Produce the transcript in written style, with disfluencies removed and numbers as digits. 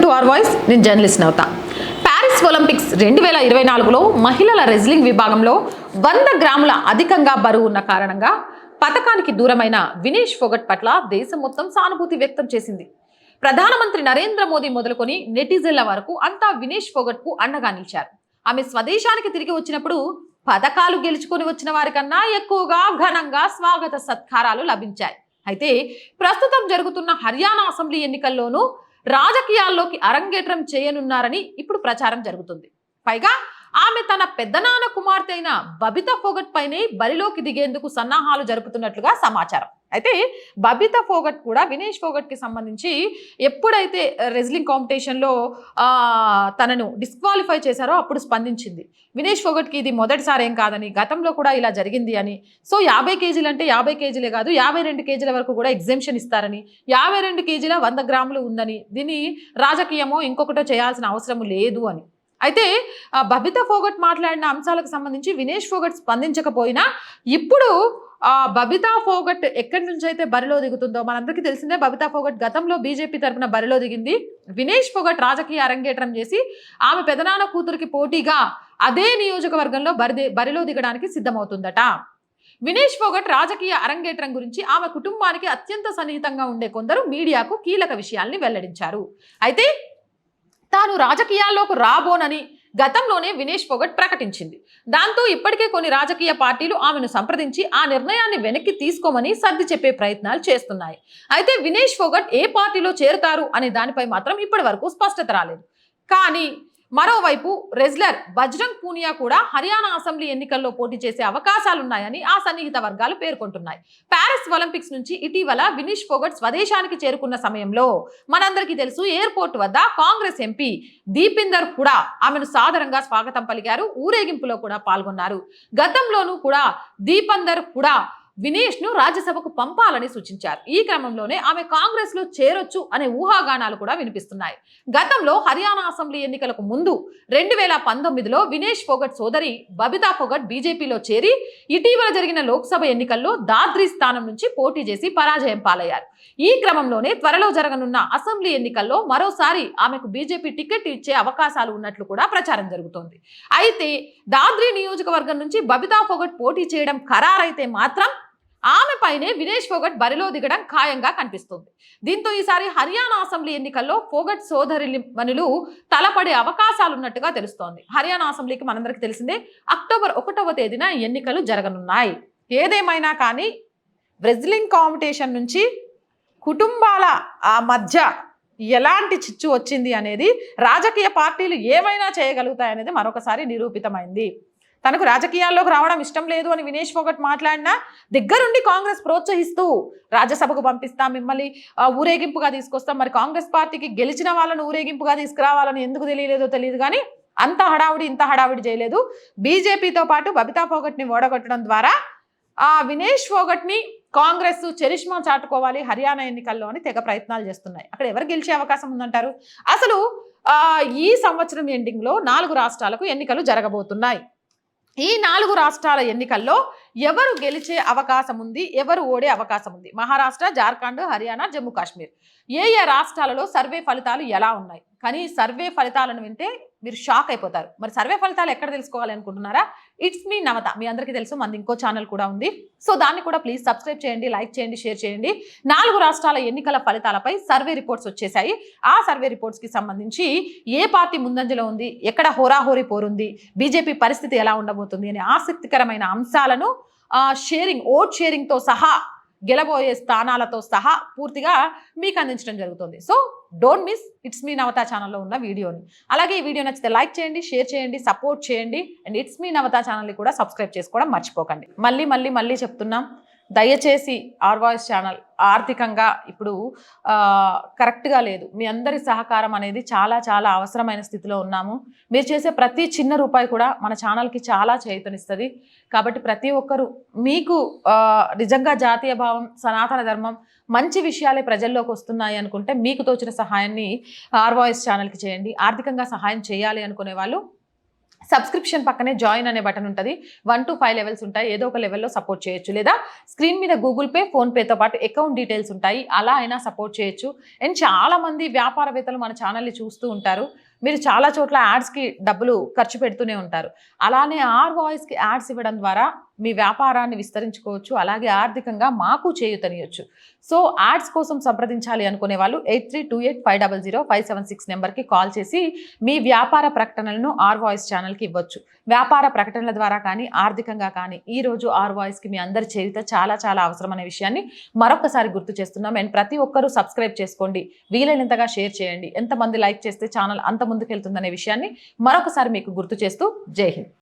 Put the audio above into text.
To our voice. నేను journalist నవత. Paris Olympics 2024లో మహిళల wrestling విభాగంలో 100 గ్రాముల అధికంగా బరువు ఉన్న కారణంగా పతకానికి దూరమైన వినేష్ ఫోగట్ పట్ల దేశం మొత్తం సానుభూతి వ్యక్తం చేసింది. ప్రధానమంత్రి నరేంద్ర మోదీ మొదలుకొని నెటిజన్ల వరకు అంతా వినేష్ ఫోగట్ కు అండగా నిలిచారు. ఆమె స్వదేశానికి తిరిగి వచ్చినప్పుడు పతకాలు గెలుచుకొని వచ్చిన వారికన్నా ఎక్కువగా ఘనంగా స్వాగత సత్కారాలు లభించాయి. అయితే ప్రస్తుతం జరుగుతున్న హర్యానా అసెంబ్లీ ఎన్నికల్లోనూ రాజకీయాల్లోకి అరంగేట్రం చేయనున్నారని ఇప్పుడు ప్రచారం జరుగుతుంది. పైగా ఆమె తన పెద్దనాన్న కుమార్తె అయిన బబితా ఫోగట్ పైనే బరిలోకి దిగేందుకు సన్నాహాలు జరుపుతున్నట్లుగా సమాచారం. అయితే బబితా ఫోగట్ కూడా వినేష్ ఫోగట్ కి సంబంధించి ఎప్పుడైతే రెజ్లింగ్ కాంపిటీషన్లో తనను డిస్క్వాలిఫై చేశారో అప్పుడు స్పందించింది. వినేష్ ఫోగట్కి ఇది మొదటిసారి ఏం కాదని, గతంలో కూడా ఇలా జరిగింది అని. సో 50 కేజీలు అంటే 50 కేజీలే కాదు, 52 కేజీల వరకు కూడా ఎగ్జెంప్షన్ ఇస్తారని, 52 కేజీల 100 గ్రాములు ఉందని, దీన్ని రాజకీయమో ఇంకొకటో చేయాల్సిన అవసరం లేదు అని. అయితే బబితా ఫోగట్ మాట్లాడిన అంశాలకు సంబంధించి వినేష్ ఫోగట్ స్పందించకపోయినా ఇప్పుడు బబితా ఫోగట్ ఎక్కడి నుంచి అయితే బరిలో దిగుతుందో మనందరికీ తెలిసిందే. బబితా ఫోగట్ గతంలో బీజేపీ తరఫున బరిలో దిగింది. వినేష్ ఫోగట్ రాజకీయ అరంగేట్రం చేసి ఆమె పెదనాన్న కూతురికి పోటీగా అదే నియోజకవర్గంలో బరిలో దిగడానికి సిద్ధమవుతుందట. వినేష్ ఫోగట్ రాజకీయ అరంగేట్రం గురించి ఆమె కుటుంబానికి అత్యంత సన్నిహితంగా ఉండే కొందరు మీడియాకు కీలక విషయాల్ని వెల్లడించారు. అయితే తాను రాజకీయాల్లోకి రాబోనని గతంలోనే వినేష్ ఫోగట్ ప్రకటించింది. దాంతో ఇప్పటికే కొన్ని రాజకీయ పార్టీలు ఆమెను సంప్రదించి ఆ నిర్ణయాన్ని వెనక్కి తీసుకోమని సర్ది చెప్పే ప్రయత్నాలు చేస్తున్నాయి. అయితే వినేష్ ఫోగట్ ఏ పార్టీలో చేరుతారు అనే దానిపై మాత్రం ఇప్పటి వరకు స్పష్టత రాలేదు. కానీ మరోవైపు రెజ్లర్ బజరంగ్ పూనియా కూడా హర్యానా అసెంబ్లీ ఎన్నికల్లో పోటీ చేసే అవకాశాలున్నాయని ఆ సన్నిహిత వర్గాలు పేర్కొంటున్నాయి. ప్యారిస్ ఒలింపిక్స్ నుంచి ఇటీవల వినేష్ ఫోగట్ స్వదేశానికి చేరుకున్న సమయంలో మనందరికీ తెలుసు, ఎయిర్పోర్ట్ వద్ద కాంగ్రెస్ ఎంపీ దీపిందర్ కూడా ఆమెను సాదరంగా స్వాగతం పలికారు. ఊరేగింపులో కూడా పాల్గొన్నారు. గతంలోనూ కూడా దీపిందర్ కూడా వినేష్ ను రాజ్యసభకు పంపాలని సూచించారు. ఈ క్రమంలోనే ఆమె కాంగ్రెస్ లో చేరొచ్చు అనే ఊహాగానాలు కూడా వినిపిస్తున్నాయి. గతంలో హర్యానా అసెంబ్లీ ఎన్నికలకు ముందు 2019లో వినేష్ ఫోగట్ సోదరి బబితా ఫోగట్ బీజేపీలో చేరి ఇటీవల జరిగిన లోక్సభ ఎన్నికల్లో దాద్రి స్థానం నుంచి పోటీ చేసి పరాజయం పాలయ్యారు. ఈ క్రమంలోనే త్వరలో జరగనున్న అసెంబ్లీ ఎన్నికల్లో మరోసారి ఆమెకు బీజేపీ టికెట్ ఇచ్చే అవకాశాలు ఉన్నట్లు కూడా ప్రచారం జరుగుతోంది. అయితే దాద్రి నియోజకవర్గం నుంచి బబితా ఫోగట్ పోటీ చేయడం ఖరారైతే మాత్రం ఆమె పైనే వినేష్ ఫోగట్ బరిలో దిగడం ఖాయంగా కనిపిస్తుంది. దీంతో ఈసారి హర్యానా అసెంబ్లీ ఎన్నికల్లో ఫోగట్ సోదరిమణులు తలపడే అవకాశాలున్నట్టుగా తెలుస్తోంది. హర్యానా అసెంబ్లీకి మనందరికీ తెలిసిందే, అక్టోబర్ 1వ తేదీన ఎన్నికలు జరగనున్నాయి. ఏదేమైనా కానీ రెజ్లింగ్ కాంపిటీషన్ నుంచి కుటుంబాల మధ్య ఎలాంటి చిచ్చు వచ్చింది అనేది, రాజకీయ పార్టీలు ఏమైనా చేయగలుగుతాయనేది మరొకసారి నిరూపితమైంది. తనకు రాజకీయాల్లోకి రావడం ఇష్టం లేదు అని వినేష్ ఫోగట్ మాట్లాడినా దగ్గరుండి కాంగ్రెస్ ప్రోత్సహిస్తూ రాజ్యసభకు పంపిస్తాం, మిమ్మల్ని ఊరేగింపుగా తీసుకొస్తాం. మరి కాంగ్రెస్ పార్టీకి గెలిచిన వాళ్ళను ఊరేగింపుగా తీసుకురావాలని ఎందుకు తెలియలేదో తెలియదు కానీ ఇంత హడావిడి చేయలేదు. బీజేపీతో పాటు బబితా ఫోగట్ ని ఓడగొట్టడం ద్వారా వినేష్ ఫోగట్ ని కాంగ్రెస్ చరిష్మా చాటుకోవాలి హర్యానా ఎన్నికల్లో అని తెగ ప్రయత్నాలు చేస్తున్నాయి. అక్కడ ఎవరు గెలిచే అవకాశం ఉందంటారు? అసలు ఈ సంవత్సరం ఎండింగ్ లో 4 రాష్ట్రాలకు ఎన్నికలు జరగబోతున్నాయి. ఈ 4 రాష్ట్రాల ఎన్నికల్లో ఎవరు గెలిచే అవకాశం ఉంది, ఎవరు ఓడే అవకాశం ఉంది? మహారాష్ట్ర, జార్ఖండ్, హర్యానా, జమ్మూ కాశ్మీర్. ఏ రాష్ట్రాలలో సర్వే ఫలితాలు ఎలా ఉన్నాయి? కానీ సర్వే ఫలితాలను వింటే మీరు షాక్ అయిపోతారు. మరి సర్వే ఫలితాలు ఎక్కడ తెలుసుకోవాలి అనుకుంటున్నారా? ఇట్స్ మీ నవత. మీ అందరికీ తెలుసు, మనది ఇంకో ఛానల్ కూడా ఉంది. సో దాన్ని కూడా ప్లీజ్ సబ్స్క్రైబ్ చేయండి, లైక్ చేయండి, షేర్ చేయండి. 4 రాష్ట్రాల ఎన్నికల ఫలితాలపై సర్వే రిపోర్ట్స్ వచ్చేసాయి. ఆ సర్వే రిపోర్ట్స్ కి సంబంధించి ఏ పార్టీ ముందంజలో ఉంది, ఎక్కడ హోరాహోరీ పోరుంది, బీజేపీ పరిస్థితి ఎలా ఉండబోతుంది అనే ఆసక్తికరమైన అంశాలను ఓట్ షేరింగ్ తో సహా, గెలబోయే స్థానాలతో సహా పూర్తిగా మీకు అందించడం జరుగుతుంది. సో డోంట్ మిస్ ఇట్స్ మీ నవత ఛానల్లో ఉన్న వీడియోని. అలాగే ఈ వీడియో నచ్చితే లైక్ చేయండి, షేర్ చేయండి, సపోర్ట్ చేయండి. అండ్ ఇట్స్ మీ నవత ఛానల్ని కూడా సబ్స్క్రైబ్ చేసుకోవడం మర్చిపోకండి. మళ్ళీ చెప్తున్నాం, దయచేసి అవర్ వాయిస్ ఛానల్ ఆర్థికంగా ఇప్పుడు కరెక్ట్గా లేదు. మీ అందరి సహకారం అనేది చాలా అవసరమైన స్థితిలో ఉన్నాము. మీరు చేసే ప్రతి చిన్న రూపాయి కూడా మన ఛానల్కి చాలా చేయూతనిస్తుంది. కాబట్టి ప్రతి ఒక్కరూ మీకు నిజంగా జాతీయ భావం, సనాతన ధర్మం, మంచి విషయాలే ప్రజల్లోకి వస్తున్నాయి అనుకుంటే మీకు తోచిన సహాయాన్ని అవర్ వాయిస్ ఛానల్కి చేయండి. ఆర్థికంగా సహాయం చేయాలి అనుకునే వాళ్ళు సబ్స్క్రిప్షన్ పక్కనే జాయిన్ అనే బటన్ ఉంటుంది. 1 to 5 లెవెల్స్ ఉంటాయి. ఏదో ఒక లెవెల్లో సపోర్ట్ చేయొచ్చు. లేదా స్క్రీన్ మీద గూగుల్ పే, ఫోన్ పేతో పాటు అకౌంట్ డీటెయిల్స్ ఉంటాయి. అలా అయినా సపోర్ట్ చేయొచ్చు. అండ్ చాలా మంది వ్యాపారవేత్తలు మన ఛానల్ని చూస్తూ ఉంటారు. మీరు చాలా చోట్ల యాడ్స్కి డబ్బులు ఖర్చు పెడుతూనే ఉంటారు. అలానే ఆర్ వాయిస్కి యాడ్స్ ఇవ్వడం ద్వారా మీ వ్యాపారాన్ని విస్తరించుకోవచ్చు. అలాగే ఆర్థికంగా మాకు చేయూతనియొచ్చు. సో యాడ్స్ కోసం సంప్రదించాలి అనుకునే వాళ్ళు 8328500576 నెంబర్కి కాల్ చేసి మీ వ్యాపార ప్రకటనలను ఆర్ వాయిస్ ఛానల్కి ఇవ్వచ్చు. వ్యాపార ప్రకటనల ద్వారా కానీ ఆర్థికంగా కానీ ఈరోజు ఆర్ వాయిస్కి మీ అందరి చేయూత చాలా చాలా అవసరం అనే విషయాన్ని మరొకసారి గుర్తు చేస్తున్నాం. అండ్ ప్రతి ఒక్కరూ సబ్స్క్రైబ్ చేసుకోండి, వీలైనంతగా షేర్ చేయండి. ఎంతమంది లైక్ చేస్తే ఛానల్ అంత ముందుకెళ్తుందనే విషయాన్ని మరొకసారి మీకు గుర్తు చేస్తూ జై హింద్.